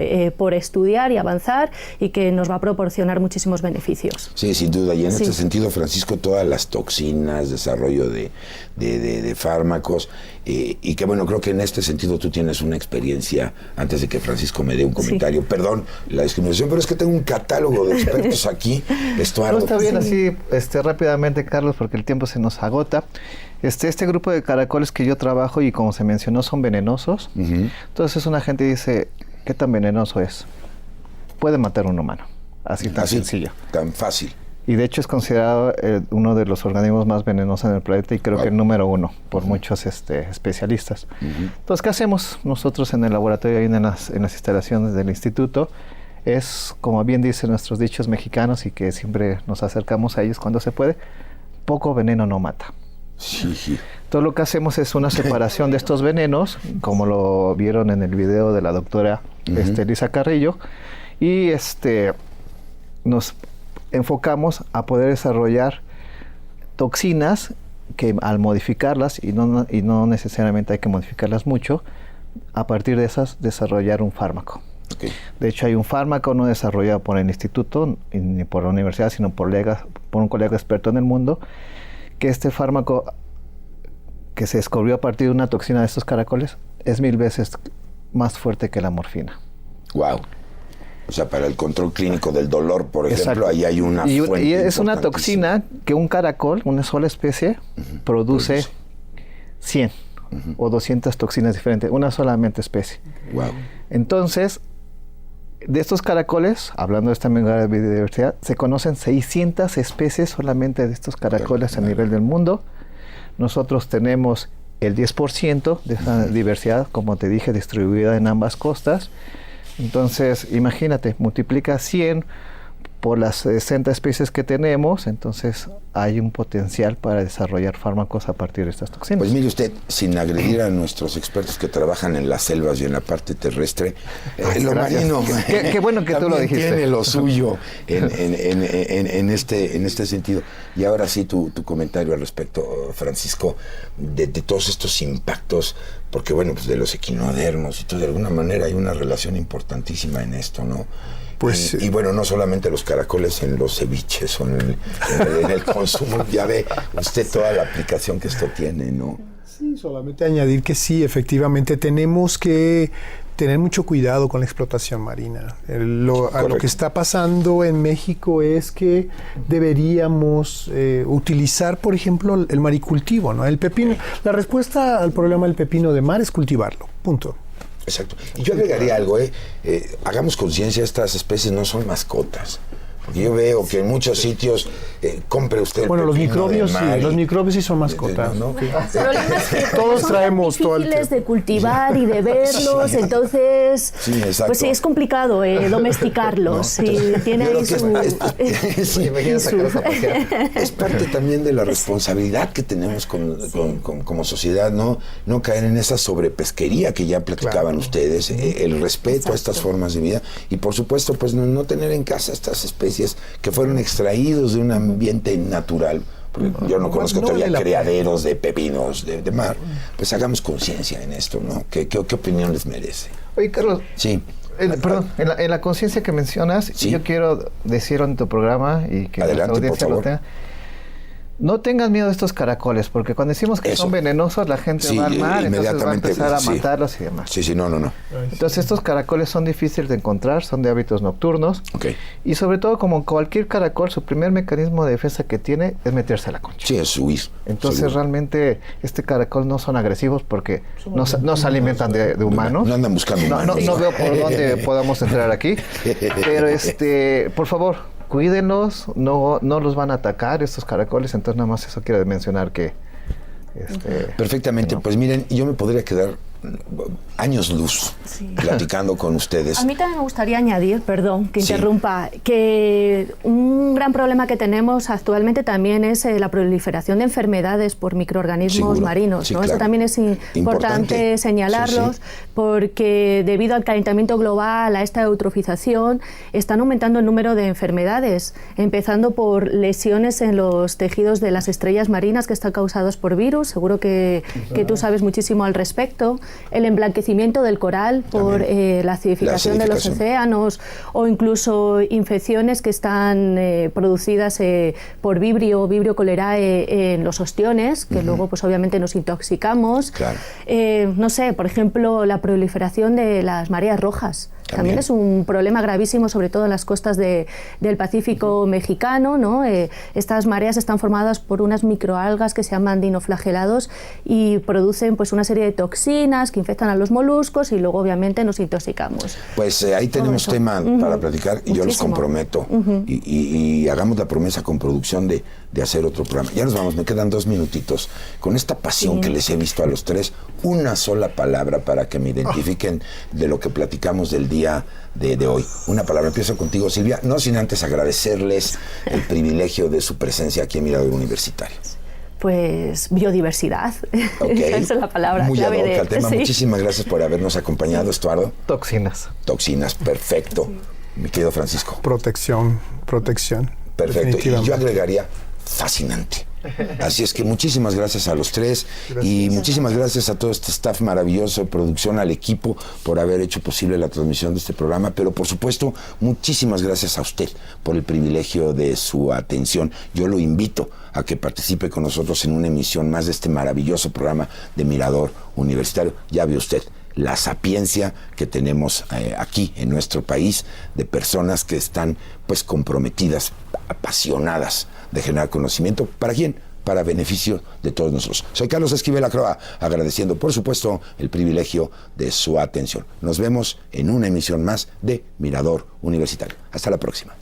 estudiar y avanzar, y que nos va a proporcionar muchísimos beneficios. Sí, sin duda. Y en este sentido, Francisco, todas las toxinas, desarrollo de fármacos, y que bueno, creo que en este sentido tú tienes una experiencia, antes de que Francisco me dé un comentario, perdón la discriminación, pero es que tengo un catálogo de expertos aquí, Estuardo. No, está bien así, rápidamente, Carlos, porque el tiempo se nos agota. Este grupo de caracoles que yo trabajo, y como se mencionó, son venenosos. Entonces una gente dice, ¿qué tan venenoso es? Puede matar a un humano. Así tan sencillo. Tan fácil. Y de hecho es considerado uno de los organismos más venenosos en el planeta, y creo que el número 1 por muchos especialistas. Entonces, ¿qué hacemos nosotros en el laboratorio y en las instalaciones del instituto? Es, como bien dicen nuestros dichos mexicanos, y que siempre nos acercamos a ellos cuando se puede, poco veneno no mata. Sí. Todo lo que hacemos es una separación de estos venenos, como lo vieron en el video de la doctora Lisa Carrillo, y nos enfocamos a poder desarrollar toxinas que, al modificarlas, y no necesariamente hay que modificarlas mucho, a partir de esas desarrollar un fármaco. De hecho, hay un fármaco no desarrollado por el instituto ni por la universidad, sino por un colega experto en el mundo, que este fármaco, que se descubrió a partir de una toxina de estos caracoles, es 1000 veces más fuerte que la morfina. Wow. O sea, para el control clínico del dolor, por ejemplo, ahí hay una fuente. Y es una toxina que un caracol, una sola especie, produce 100 o 200 toxinas diferentes, una solamente especie. Wow. Entonces, de estos caracoles, hablando de esta mega biodiversidad, se conocen 600 especies solamente de estos caracoles a nivel del mundo. Nosotros tenemos el 10% de esa diversidad, como te dije, distribuida en ambas costas. Entonces, imagínate, multiplica 100 por las 60 especies que tenemos, entonces hay un potencial para desarrollar fármacos a partir de estas toxinas. Pues mire usted, sin agredir a nuestros expertos que trabajan en las selvas y en la parte terrestre, lo marino qué bueno que tú lo dijiste. Tiene lo suyo en este sentido. Y ahora sí, tu comentario al respecto, Francisco, de todos estos impactos, porque bueno, pues de los equinodermos y todo, de alguna manera hay una relación importantísima en esto, ¿no? Pues, y bueno, no solamente los caracoles en los ceviches o en el consumo, ya ve usted toda la aplicación que esto tiene, ¿no? Sí, solamente añadir que sí, efectivamente tenemos que tener mucho cuidado con la explotación marina. Lo que está pasando en México es que deberíamos utilizar, por ejemplo, el maricultivo, ¿no? El pepino. La respuesta al problema del pepino de mar es cultivarlo, punto. Exacto. Y yo agregaría algo, hagamos conciencia, estas especies no son mascotas. Porque yo veo que en muchos sitios compre usted. Bueno, los microbios sí son mascotas. ¿No? El problema es que todos traemos todo el difíciles de cultivar y de verlos, entonces pues sí es complicado domesticarlos. No. Y tiene ahí es parte también de la responsabilidad que tenemos como sociedad, no caer en esa sobrepesquería que ya platicaban ustedes, el respeto a estas formas de vida y por supuesto pues no tener en casa estas especies que fueron extraídos de un ambiente natural. Porque yo no conozco todavía criaderos de pepinos de mar. Pues hagamos conciencia en esto, ¿no? ¿Qué opinión les merece? Oye, Carlos. Sí. Perdón, en la conciencia que mencionas, ¿sí? Yo quiero decir en tu programa y que la audiencia lo tenga. No tengan miedo de estos caracoles, porque cuando decimos que son venenosos, la gente va al mar, entonces va a empezar a matarlos y demás. Sí, no. Entonces estos caracoles son difíciles de encontrar, son de hábitos nocturnos. Okay. Y sobre todo, como cualquier caracol, su primer mecanismo de defensa que tiene es meterse a la concha. Sí, es huir. Entonces realmente este caracol no son agresivos porque no se alimentan de humanos. No andan buscando humanos. No veo por dónde podamos entrar aquí. Pero por favor, cuídenlos, no los van a atacar estos caracoles, entonces nada más eso quiero mencionar que... Perfectamente, pues miren, yo me podría quedar años luz platicando con ustedes. A mí también me gustaría añadir, perdón, que interrumpa, que un gran problema que tenemos actualmente también es la proliferación de enfermedades por microorganismos marinos, ¿no? Claro. Eso también es importante señalarlos porque debido al calentamiento global, a esta eutrofización, están aumentando el número de enfermedades, empezando por lesiones en los tejidos de las estrellas marinas que están causados por virus, seguro que tú sabes muchísimo al respecto. El emblanquecimiento del coral por la acidificación de los océanos o incluso infecciones que están producidas por Vibrio cholerae en los ostiones, que luego pues obviamente nos intoxicamos. Claro. No sé, por ejemplo, la proliferación de las mareas rojas. También es un problema gravísimo, sobre todo en las costas del Pacífico mexicano, ¿no? Estas mareas están formadas por unas microalgas que se llaman dinoflagelados y producen pues una serie de toxinas que infectan a los moluscos y luego obviamente nos intoxicamos. Pues ahí tenemos tema para platicar y yo los comprometo y hagamos la promesa con producción de hacer otro programa. Ya nos vamos, me quedan 2 minutitos. Con esta pasión que les he visto a los tres, una sola palabra para que me identifiquen de lo que platicamos del día de hoy. Una palabra, empiezo contigo, Silvia, no sin antes agradecerles el privilegio de su presencia aquí en Mirador Universitario. Pues biodiversidad, esa es la palabra muy clave ad hoc al tema. Muchísimas gracias por habernos acompañado, Estuardo. Toxinas, perfecto. Mi querido Francisco. Protección. Perfecto, y yo agregaría fascinante. Así es que muchísimas gracias a los tres y muchísimas gracias a todo este staff maravilloso de producción, al equipo por haber hecho posible la transmisión de este programa, pero por supuesto muchísimas gracias a usted por el privilegio de su atención. Yo lo invito a que participe con nosotros en una emisión más de este maravilloso programa de Mirador Universitario. Ya ve usted la sapiencia que tenemos aquí en nuestro país de personas que están pues comprometidas, apasionadas de generar conocimiento. ¿Para quién? Para beneficio de todos nosotros. Soy Carlos Esquivel Acroa, agradeciendo por supuesto el privilegio de su atención. Nos vemos en una emisión más de Mirador Universitario. Hasta la próxima.